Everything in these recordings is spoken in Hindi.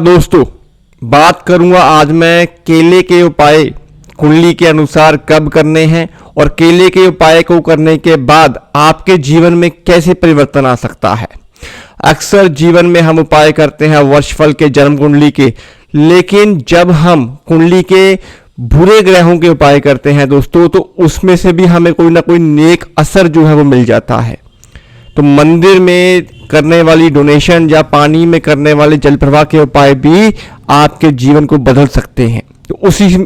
दोस्तों, बात करूंगा आज मैं केले के उपाय कुंडली के अनुसार कब करने हैं और केले के उपाय को करने के बाद आपके जीवन में कैसे परिवर्तन आ सकता है। अक्सर जीवन में हम उपाय करते हैं वर्षफल के, जन्म कुंडली के, लेकिन जब हम कुंडली के बुरे ग्रहों के उपाय करते हैं दोस्तों, तो उसमें से भी हमें कोई ना कोई नेक असर जो है वो मिल जाता है। तो मंदिर में करने वाली डोनेशन या पानी में करने वाले जल प्रवाह के उपाय भी आपके जीवन को बदल सकते हैं। तो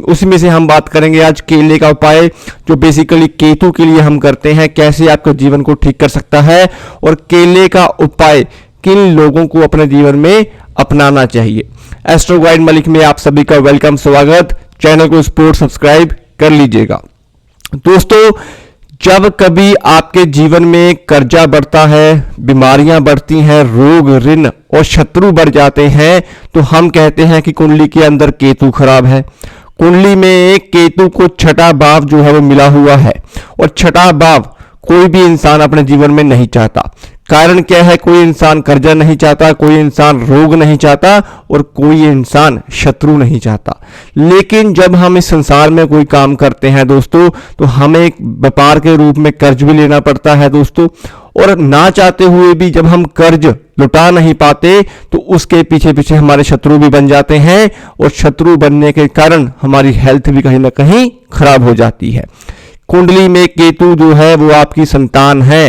उसी में से हम बात करेंगे आज केले का उपाय, जो बेसिकली केतु के लिए हम करते हैं, कैसे आपके जीवन को ठीक कर सकता है और केले का उपाय किन लोगों को अपने जीवन में अपनाना चाहिए। एस्ट्रो गाइड मलिक में आप सभी का वेलकम, स्वागत। चैनल को सपोर्ट सब्सक्राइब कर लीजिएगा। दोस्तों, जब कभी आपके जीवन में कर्जा बढ़ता है, बीमारियां बढ़ती हैं, रोग ऋण और शत्रु बढ़ जाते हैं, तो हम कहते हैं कि कुंडली के अंदर केतु खराब है। कुंडली में केतु को छठा भाव जो है वो मिला हुआ है और छठा भाव कोई भी इंसान अपने जीवन में नहीं चाहता। कारण क्या है? कोई इंसान कर्जा नहीं चाहता, कोई इंसान रोग नहीं चाहता और कोई इंसान शत्रु नहीं चाहता। लेकिन जब हम इस संसार में कोई काम करते हैं दोस्तों, तो हमें एक व्यापार के रूप में कर्ज भी लेना पड़ता है दोस्तों, और ना चाहते हुए भी जब हम कर्ज लुटा नहीं पाते तो उसके पीछे पीछे हमारे शत्रु भी बन जाते हैं और शत्रु बनने के कारण हमारी हेल्थ भी कहीं ना कहीं खराब हो जाती है। कुंडली में केतु जो है वो आपकी संतान है।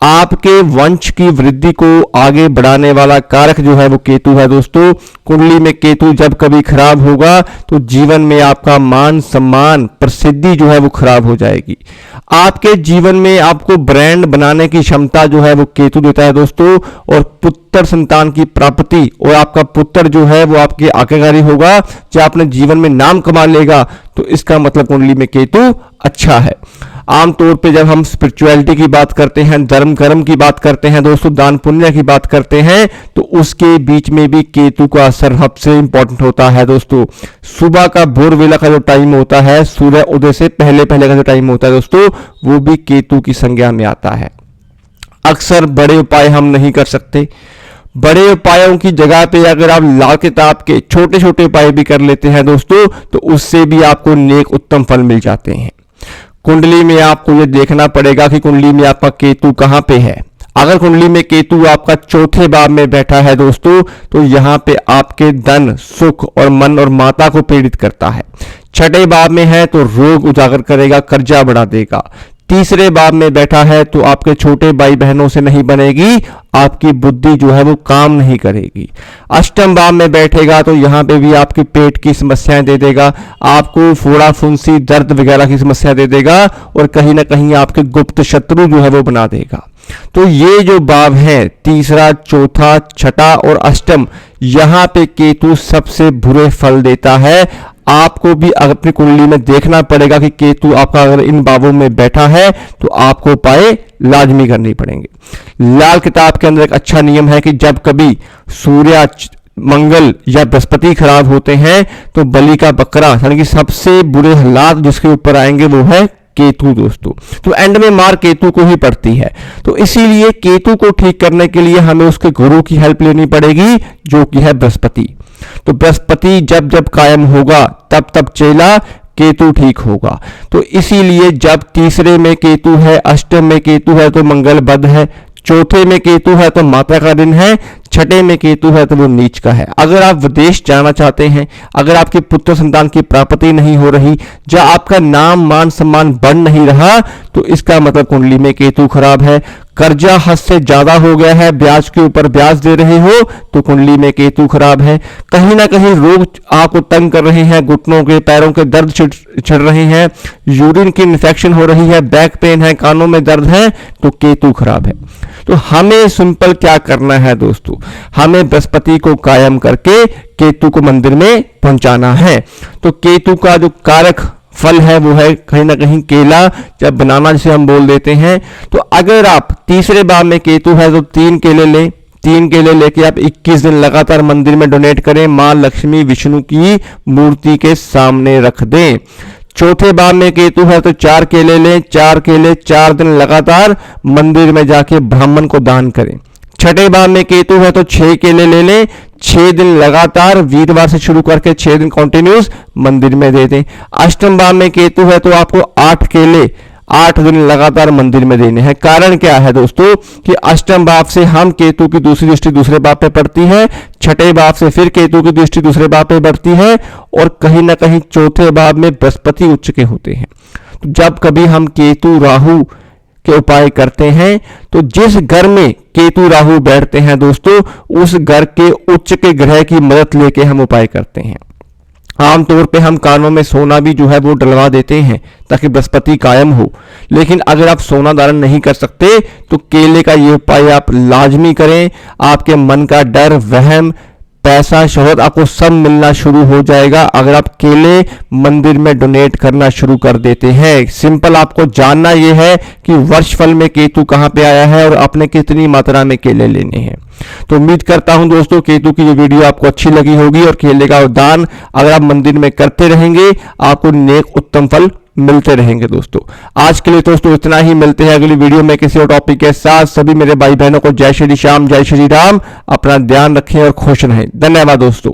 आपके वंश की वृद्धि को आगे बढ़ाने वाला कारक जो है वो केतु है दोस्तों। कुंडली में केतु जब कभी खराब होगा तो जीवन में आपका मान सम्मान, प्रसिद्धि जो है वो खराब हो जाएगी। आपके जीवन में आपको ब्रांड बनाने की क्षमता जो है वो केतु देता है दोस्तों, और पुत्र संतान की प्राप्ति, और आपका पुत्र जो है वो आपके आज्ञाकारी होगा, जो अपने जीवन में नाम कमा लेगा। तो इसका मतलब कुंडली में केतु अच्छा है। आमतौर पे जब हम स्पिरिचुअलिटी की बात करते हैं, धर्म कर्म की बात करते हैं दोस्तों, दान पुण्य की बात करते हैं, तो उसके बीच में भी केतु का असर सबसे इंपॉर्टेंट होता है दोस्तों। सुबह का भोर वेला का जो टाइम होता है, सूर्य उदय से पहले पहले का जो टाइम होता है दोस्तों, वो भी केतु की संज्ञा में आता है। अक्सर बड़े उपाय हम नहीं कर सकते। बड़े उपायों की जगह पे अगर आप लाल किताब के छोटे छोटे उपाय भी कर लेते हैं दोस्तों, तो उससे भी आपको नेक उत्तम फल मिल जाते हैं। कुंडली में आपको ये देखना पड़ेगा कि कुंडली में आपका केतु कहां पे है। अगर कुंडली में केतु आपका चौथे भाव में बैठा है दोस्तों, तो यहां पे आपके धन, सुख और मन और माता को पीड़ित करता है। छठे भाव में है तो रोग उजागर करेगा, कर्जा बढ़ा देगा। तीसरे भाव में बैठा है तो आपके छोटे भाई बहनों से नहीं बनेगी, आपकी बुद्धि जो है वो काम नहीं करेगी। अष्टम भाव में बैठेगा तो यहाँ पे भी आपके पेट की समस्याएं दे देगा, आपको फोड़ा फुंसी दर्द वगैरह की समस्या दे देगा, और कहीं ना कहीं आपके गुप्त शत्रु जो है वो बना देगा। तो ये जो भाव है, तीसरा, चौथा, छठा और अष्टम, यहाँ पे केतु सबसे बुरे फल देता है। आपको भी अपनी कुंडली में देखना पड़ेगा कि केतु आपका अगर इन भावों में बैठा है तो आपको उपाय लाजमी करनी पड़ेंगे। लाल किताब के अंदर एक अच्छा नियम है कि जब कभी सूर्य, मंगल या बृहस्पति खराब होते हैं तो बलि का बकरा, यानी कि सबसे बुरे हालात जिसके ऊपर आएंगे वो है केतु दोस्तों। तो एंड में मार केतु को ही पड़ती है। तो इसीलिए केतु को ठीक करने के लिए हमें उसके गुरु की हेल्प लेनी पड़ेगी, जो कि है बृहस्पति। तो बृहस्पति जब जब कायम होगा तब तब चेला केतु ठीक होगा। तो इसीलिए जब तीसरे में केतु है, अष्टम में केतु है तो मंगल बद है, चौथे में केतु है तो माता का दिन है, छठे में केतु है तो वो नीच का है। अगर आप विदेश जाना चाहते हैं, अगर आपके पुत्र संतान की प्राप्ति नहीं हो रही, या आपका नाम मान सम्मान बढ़ नहीं रहा, तो इसका मतलब कुंडली में केतु खराब है। कर्जा हद से ज्यादा हो गया है, ब्याज के ऊपर ब्याज दे रहे हो, तो कुंडली में केतु खराब है। कहीं ना कहीं रोग आपको तंग कर रहे हैं, घुटनों के पैरों के दर्द छिड़ रहे हैं, यूरिन की इन्फेक्शन हो रही है, बैक पेन है, कानों में दर्द है, तो केतु खराब है। तो हमें सिंपल क्या करना है दोस्तों, हमें बृहस्पति को कायम करके केतु को मंदिर में पहुंचाना है। तो केतु का जो कारक फल है वो है कहीं ना कहीं केला, जब बनाना जिसे हम बोल देते हैं। तो अगर आप तीसरे भाव में केतु है तो 3 केले लें, 3 केले लेके आप 21 दिन लगातार मंदिर में डोनेट करें, मां लक्ष्मी विष्णु की मूर्ति के सामने रख दें। चौथे भाव में केतु है तो 4 केले लें, 4 केले 4 दिन लगातार मंदिर में जाके ब्राह्मण को दान करें। छठे भाव में केतु है तो 6 केले ले लें, 6 दिन लगातार वीरवार से शुरू करके 6 दिन कंटिन्यूस मंदिर में दे दें। अष्टम भाव में केतु है तो आपको 8 केले 8 दिन लगातार मंदिर में देने हैं। कारण क्या है दोस्तों कि अष्टम भाव से हम केतु की दूसरी दृष्टि दूसरे भाव पे पड़ती है, छठे भाव से फिर केतु की दृष्टि दूसरे भाव पे पड़ती है और कहीं ना कहीं चौथे भाव में बृहस्पति उच्च के होते हैं। तो जब कभी हम केतु राहु के उपाय करते हैं तो जिस घर में केतु राहु बैठते हैं दोस्तों, उस घर के उच्च के ग्रह की मदद लेके हम उपाय करते हैं। आमतौर पे हम कानों में सोना भी जो है वो डलवा देते हैं ताकि बृहस्पति कायम हो। लेकिन अगर आप सोना धारण नहीं कर सकते तो केले का ये उपाय आप लाजमी करें। आपके मन का डर, वहम, पैसा, शोहरत आपको सब मिलना शुरू हो जाएगा अगर आप केले मंदिर में डोनेट करना शुरू कर देते हैं। सिंपल आपको जानना यह है कि वर्षफल में केतु कहां पे आया है और आपने कितनी मात्रा में केले लेने हैं। तो उम्मीद करता हूं दोस्तों केतु की ये वीडियो आपको अच्छी लगी होगी और केले का दान अगर आप मंदिर में करते रहेंगे आपको नेक उत्तम फल मिलते रहेंगे। दोस्तों आज के लिए दोस्तों इतना ही, मिलते हैं अगली वीडियो में किसी और टॉपिक के साथ। सभी मेरे भाई बहनों को जय श्री श्याम, जय श्री राम। अपना ध्यान रखें और खुश रहें। धन्यवाद दोस्तों।